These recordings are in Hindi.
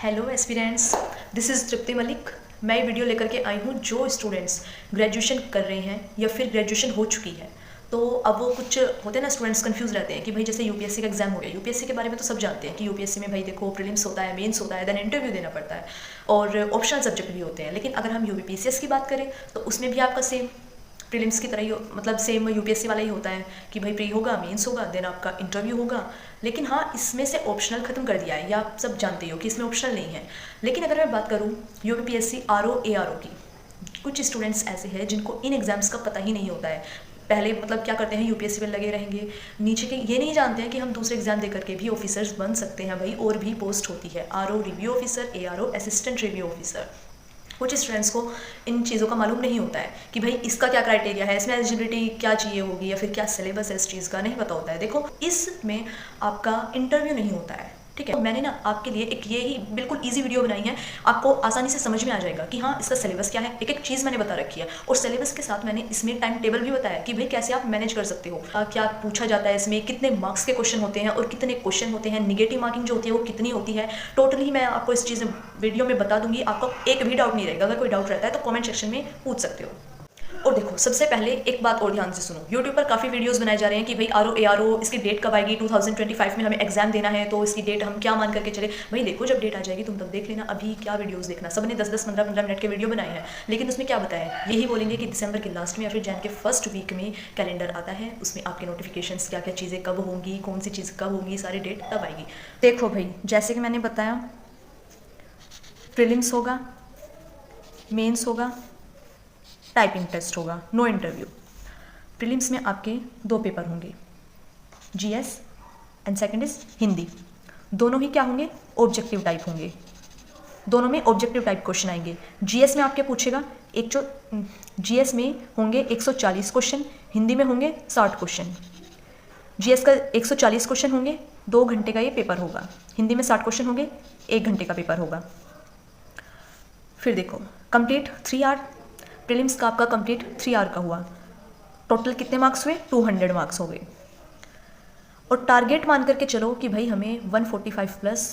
हेलो एस्पिरेंट्स, दिस इज़ तृप्ति मलिक। मैं ये वीडियो लेकर के आई हूँ जो स्टूडेंट्स ग्रेजुएशन कर रहे हैं या फिर ग्रेजुएशन हो चुकी है। तो अब वो कुछ होते हैं ना, स्टूडेंट्स कंफ्यूज रहते हैं कि भाई जैसे यूपीएससी का एग्जाम हो गया। यूपीएससी के बारे में तो सब जानते हैं कि यूपीएससी में भाई देखो प्रीलिम्स होता है, मेंस होता है, देन इंटरव्यू देना पड़ता है और ऑप्शनल सब्जेक्ट भी होते हैं। लेकिन अगर हम यूपीपीसीएस की बात करें तो उसमें भी आपका सेम प्रीलिम्स की तरह ही मतलब सेम यूपीएससी वाला ही होता है कि भाई प्री होगा, मेंस होगा, देन आपका इंटरव्यू होगा। लेकिन हाँ, इसमें से ऑप्शनल खत्म कर दिया है, या आप सब जानते हो कि इसमें ऑप्शनल नहीं है। लेकिन अगर मैं बात करूँ यूपीपीएससी आरओ एआरओ की, कुछ स्टूडेंट्स ऐसे हैं जिनको इन एग्जाम्स का पता ही नहीं होता है। पहले मतलब क्या करते हैं, यूपीएससी में लगे रहेंगे, नीचे के ये नहीं जानते हैं कि हम दूसरे एग्जाम दे करके भी ऑफिसर्स बन सकते हैं भाई, और भी पोस्ट होती है RO review officer, ARO assistant review officer. कुछ स्टूडेंट्स को इन चीज़ों का मालूम नहीं होता है कि भाई इसका क्या क्राइटेरिया है, इसमें एलिजिबिलिटी क्या चाहिए होगी या फिर क्या सिलेबस है, इस चीज़ का नहीं पता होता है। देखो, इसमें आपका इंटरव्यू नहीं होता है, ठीक है। मैंने ना आपके लिए एक ये ही बिल्कुल इजी वीडियो बनाई है, आपको आसानी से समझ में आ जाएगा कि हाँ इसका सिलेबस क्या है। एक एक चीज़ मैंने बता रखी है और सिलेबस के साथ मैंने इसमें टाइम टेबल भी बताया कि भाई कैसे आप मैनेज कर सकते हो, क्या पूछा जाता है इसमें, कितने मार्क्स के क्वेश्चन होते हैं और कितने क्वेश्चन होते हैं, निगेटिव मार्किंग जो होती है वो कितनी होती है। टोटली मैं आपको इस चीज़ वीडियो में बता दूंगी, आपको एक भी डाउट नहीं रहेगा। अगर कोई डाउट रहता है तो कॉमेंट सेक्शन में पूछ सकते हो। और देखो, सबसे पहले एक बात और ध्यान से सुनो, यूट्यूब पर काफ़ी वीडियोस बनाए जा रहे हैं कि भाई आरओ एआरओ इसकी डेट कब आएगी, 2025 में हमें एग्जाम देना है तो इसकी डेट हम क्या मान करके चले। भाई देखो, जब डेट आ जाएगी तुम तब देख लेना, अभी क्या वीडियोस देखना। सबने 10-10, 15-15 मिनट के वीडियो बनाए हैं, लेकिन उसमें क्या बताया, यही बोलेंगे कि दिसंबर के लास्ट में या फिर जैन के फर्स्ट वीक में कैलेंडर आता है, उसमें आपके नोटिफिकेशन क्या क्या चीज़ें कब होंगी, कौन सी चीज़ कब होंगी, सारी डेट तब आएगी। देखो भाई, जैसे कि मैंने बताया, प्रीलिम्स होगा, मेंस होगा, टाइपिंग टेस्ट होगा, नो इंटरव्यू। प्रीलिम्स में आपके 2 पेपर होंगे, GS and second is Hindi. दोनों ही क्या होंगे, ऑब्जेक्टिव टाइप होंगे। दोनों में ऑब्जेक्टिव टाइप क्वेश्चन आएंगे। जीएस में आपके पूछेगा जीएस में होंगे 140 क्वेश्चन, हिंदी में होंगे 60 क्वेश्चन। जीएस का 140 क्वेश्चन होंगे, 2 घंटे का ये पेपर होगा। हिंदी में 60 क्वेश्चन होंगे, 1 घंटे का पेपर होगा। फिर देखो, कंप्लीट 3 आवर प्रीलिम्स का आपका कंप्लीट 3 आवर का हुआ। टोटल कितने मार्क्स हुए, 200 मार्क्स हो गए। और टारगेट मान करके चलो कि भाई हमें 145 प्लस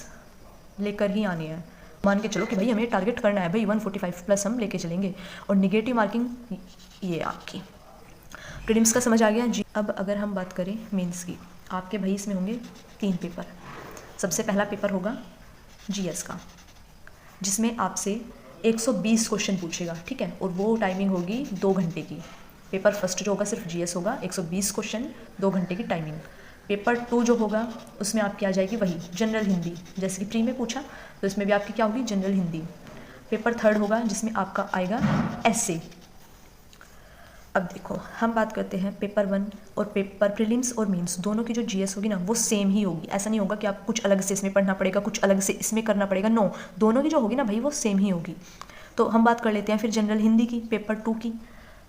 लेकर ही आनी है। मान के चलो कि भाई हमें टारगेट करना है, भाई 145 प्लस हम लेके चलेंगे। और निगेटिव मार्किंग ये आपकी प्रीलिम्स का समझ आ गया जी। अब अगर हम बात करें मेंस की, आपके भाई इसमें होंगे 3 पेपर। सबसे पहला पेपर होगा जीएस का, जिसमें आपसे 120 क्वेश्चन पूछेगा, ठीक है। और वो टाइमिंग होगी 2 घंटे की। पेपर फर्स्ट जो होगा सिर्फ जीएस होगा, 120 क्वेश्चन, 2 घंटे की टाइमिंग। पेपर 2 जो होगा उसमें आपकी आ जाएगी वही जनरल हिंदी, जैसे कि प्री में पूछा तो इसमें भी आपकी क्या होगी, जनरल हिंदी। पेपर 3 होगा जिसमें आपका आएगा एस्से। अब देखो, हम बात करते हैं पेपर 1 और पेपर प्रीलिम्स और मेंस दोनों की जो जीएस होगी ना वो सेम ही होगी। ऐसा नहीं होगा कि आप कुछ अलग से इसमें पढ़ना पड़ेगा, कुछ अलग से इसमें करना पड़ेगा, नो, दोनों की जो होगी ना भाई वो सेम ही होगी। तो हम बात कर लेते हैं फिर जनरल हिंदी की, पेपर 2 की।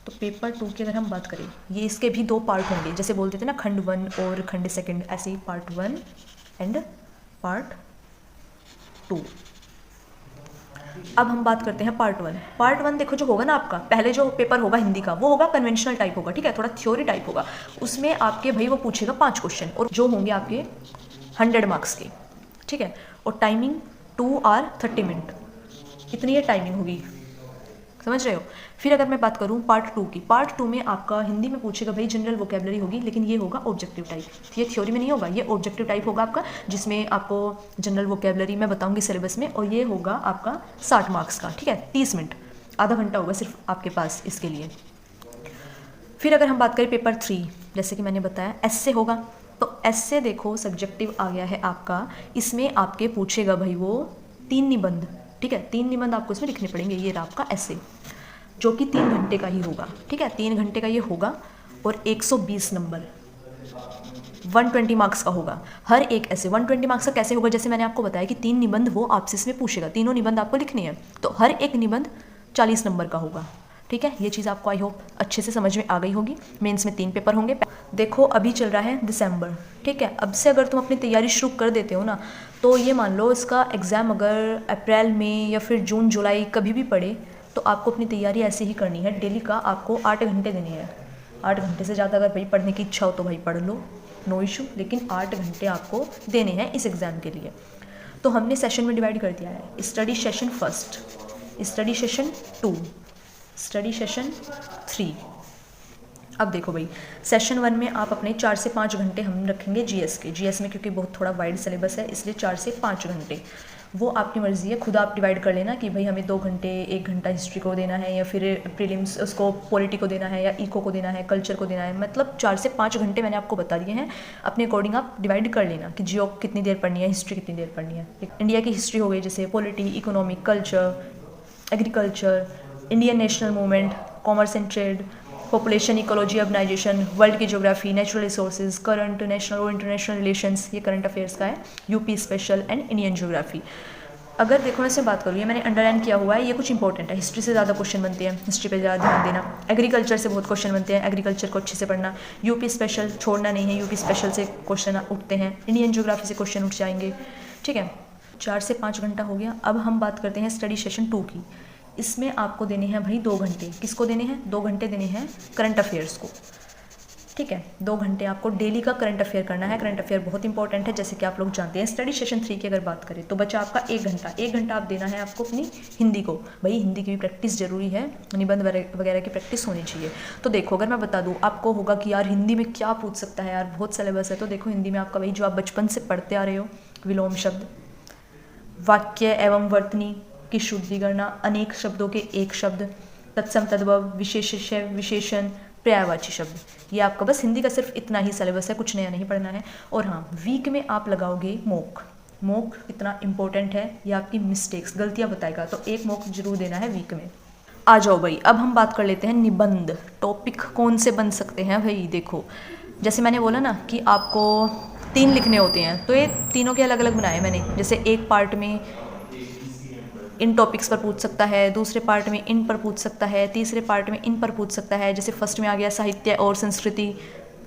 तो पेपर 2 की अगर हम बात करें, ये इसके भी 2 पार्ट होंगे, जैसे बोलते थे ना खंड 1 और खंड 2, ऐसे ही पार्ट 1 एंड पार्ट 2। अब हम बात करते हैं पार्ट 1। पार्ट 1 देखो जो होगा ना आपका, पहले जो पेपर होगा हिंदी का वो होगा कन्वेंशनल टाइप होगा, ठीक है, थोड़ा थ्योरी टाइप होगा। उसमें आपके भाई वो पूछेगा 5 क्वेश्चन और जो होंगे आपके 100 मार्क्स के, ठीक है। और टाइमिंग 2 आवर 30 मिनट, इतनी ये टाइमिंग होगी, समझ रहे हो। फिर अगर मैं बात करूँ पार्ट 2 की, पार्ट 2 में आपका हिंदी में पूछेगा भाई जनरल वोकेबलरी होगी, लेकिन ये होगा ऑब्जेक्टिव टाइप। ये थ्योरी में नहीं होगा, ये ऑब्जेक्टिव टाइप होगा आपका, जिसमें आपको जनरल वोकेबलरी मैं बताऊंगी सिलेबस में, और ये होगा आपका 60 मार्क्स का, ठीक है। 30 मिनट, आधा घंटा होगा सिर्फ आपके पास इसके लिए। फिर अगर हम बात करें पेपर 3, जैसे कि मैंने बताया एस्से होगा। तो एस्से देखो सब्जेक्टिव आ गया है आपका, इसमें आपके पूछेगा भाई वो 3 निबंध, ठीक है। 3 निबंध आपको इसमें लिखने पड़ेंगे। ये रहा आपका एस्से, जो कि 3 घंटे का ही होगा, ठीक है, 3 घंटे का ये होगा। और 120 नंबर, 120 मार्क्स का होगा हर एक ऐसे। 120 मार्क्स का कैसे होगा, जैसे मैंने आपको बताया कि 3 निबंध वो आपसे इसमें पूछेगा, तीनों निबंध आपको लिखने हैं, तो हर एक निबंध 40 नंबर का होगा, ठीक है। ये चीज़ आपको आई होप अच्छे से समझ में आ गई होगी। मेंस में 3 पेपर होंगे। देखो अभी चल रहा है दिसंबर, ठीक है। अब से अगर तुम अपनी तैयारी शुरू कर देते हो ना, तो ये मान लो इसका एग्ज़ाम अगर अप्रैल में या फिर जून जुलाई कभी भी पड़े, तो आपको अपनी तैयारी ऐसे ही करनी है। डेली का आपको 8 घंटे देने हैं। 8 घंटे से ज़्यादा अगर भाई पढ़ने की इच्छा हो तो भाई पढ़ लो, नो इशू, लेकिन 8 घंटे आपको देने हैं इस एग्ज़ाम के लिए। तो हमने सेशन में डिवाइड कर दिया है, study session 1, study session 2, study session 3। अब देखो भाई, सेशन 1 में आप अपने 4 से 5 घंटे हम रखेंगे जीएस के। जीएस में क्योंकि बहुत थोड़ा वाइड सिलेबस है, इसलिए 4 से 5 घंटे, वो आपकी मर्ज़ी है, खुद आप डिवाइड कर लेना कि भाई हमें 2 घंटे 1 घंटा हिस्ट्री को देना है, या फिर प्रीलिम्स उसको पॉलिटी को देना है, या इको को देना है, कल्चर को देना है। मतलब 4 से 5 घंटे मैंने आपको बता दिए हैं, अपने अकॉर्डिंग आप डिवाइड कर लेना कि जियो कितनी देर पढ़नी है, हिस्ट्री कितनी देर पढ़नी है। इंडिया की हिस्ट्री हो गई, जैसे polity, economic, culture, agriculture, Indian national movement, commerce and trade, population, ecology, urbanisation, world की geography, natural resources, current national और इंटरनेशनल रिलेशंस, ये करंट अफेयर्स का है, UP special and Indian geography. अगर देखो मैं इसमें बात करूँ, ये मैंने अंडरलाइन किया हुआ है, ये कुछ इंपॉर्टेंट है, हिस्ट्री से ज़्यादा क्वेश्चन बनते हैं, हिस्ट्री पे ज़्यादा ध्यान देना। एग्रीकल्चर से बहुत क्वेश्चन बनते हैं, एग्रीकल्चर को अच्छे से पढ़ना। यूपी स्पेशल छोड़ना नहीं है, यूपी स्पेशल से क्वेश्चन उठते हैं, इंडियन ज्योग्राफी से क्वेश्चन उठ जाएंगे, ठीक है। 4 से 5 घंटा हो गया। अब हम बात करते हैं स्टडी सेशन 2 की। इसमें आपको देने हैं भाई 2 घंटे। किसको देने हैं? 2 घंटे देने हैं करंट अफेयर्स को, ठीक है। 2 घंटे आपको डेली का करंट अफेयर करना है। करंट अफेयर बहुत इंपॉर्टेंट है, जैसे कि आप लोग जानते हैं। स्टडी सेशन 3 की अगर बात करें तो बचा आपका 1 घंटा। 1 घंटा आप देना है आपको अपनी हिंदी को। भाई हिंदी की भी प्रैक्टिस जरूरी है, निबंध वगैरह की प्रैक्टिस होनी चाहिए। तो देखो, अगर मैं बता दूँ आपको, होगा कि यार हिंदी में क्या पूछ सकता है यार, बहुत सिलेबस है। तो देखो हिंदी में आपका वही जो आप बचपन से पढ़ते आ रहे हो, विलोम शब्द, वाक्य एवं वर्तनी की शुद्धि करना, अनेक शब्दों के एक शब्द, तत्सम तद्भव, विशेषण, विशेषण, पर्यायवाची शब्द, ये आपका बस हिंदी का सिर्फ इतना ही सिलेबस है, कुछ नया नहीं पढ़ना है। और हाँ, वीक में आप लगाओगे मॉक। मॉक इतना इंपॉर्टेंट है, ये आपकी मिस्टेक्स, गलतियाँ बताएगा, तो एक मॉक जरूर देना है वीक में। आ जाओ भाई, अब हम बात कर लेते हैं निबंध। टॉपिक कौन से बन सकते हैं भाई? देखो, जैसे मैंने बोला ना कि आपको 3 लिखने होते हैं, तो ये तीनों के अलग अलग बनाए मैंने। जैसे एक पार्ट में इन टॉपिक्स पर पूछ सकता है, दूसरे पार्ट में इन पर पूछ सकता है, तीसरे पार्ट में इन पर पूछ सकता है। जैसे फर्स्ट में आ गया साहित्य और संस्कृति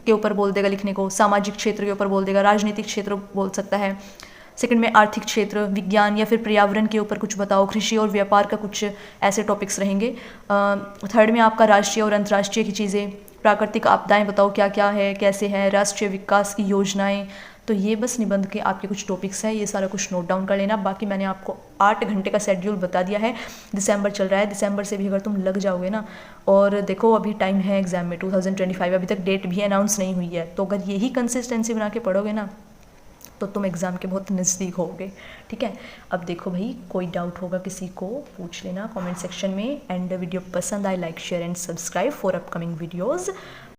के ऊपर बोल देगा लिखने को, सामाजिक क्षेत्र के ऊपर बोल देगा, राजनीतिक क्षेत्र बोल सकता है। सेकंड में आर्थिक क्षेत्र, विज्ञान या फिर पर्यावरण के ऊपर कुछ बताओ, कृषि और व्यापार का कुछ ऐसे टॉपिक्स रहेंगे। थर्ड में आपका राष्ट्रीय और अंतर्राष्ट्रीय की चीज़ें, प्राकृतिक आपदाएं बताओ क्या क्या है, कैसे है, राष्ट्रीय विकास की योजनाएं। तो ये बस निबंध के आपके कुछ टॉपिक्स हैं, ये सारा कुछ नोट डाउन कर लेना। बाकी मैंने आपको 8 घंटे का शेड्यूल बता दिया है। दिसंबर चल रहा है, दिसंबर से भी अगर तुम लग जाओगे ना, और देखो अभी टाइम है एग्जाम में 2025, अभी तक डेट भी अनाउंस नहीं हुई है, तो अगर यही कंसिस्टेंसी बना के पढ़ोगे ना तो तुम एग्ज़ाम के बहुत नज़दीक होगे, ठीक है। अब देखो भाई, कोई डाउट होगा किसी को पूछ लेना कमेंट सेक्शन में। एंड वीडियो पसंद आए, like share and subscribe for upcoming videos.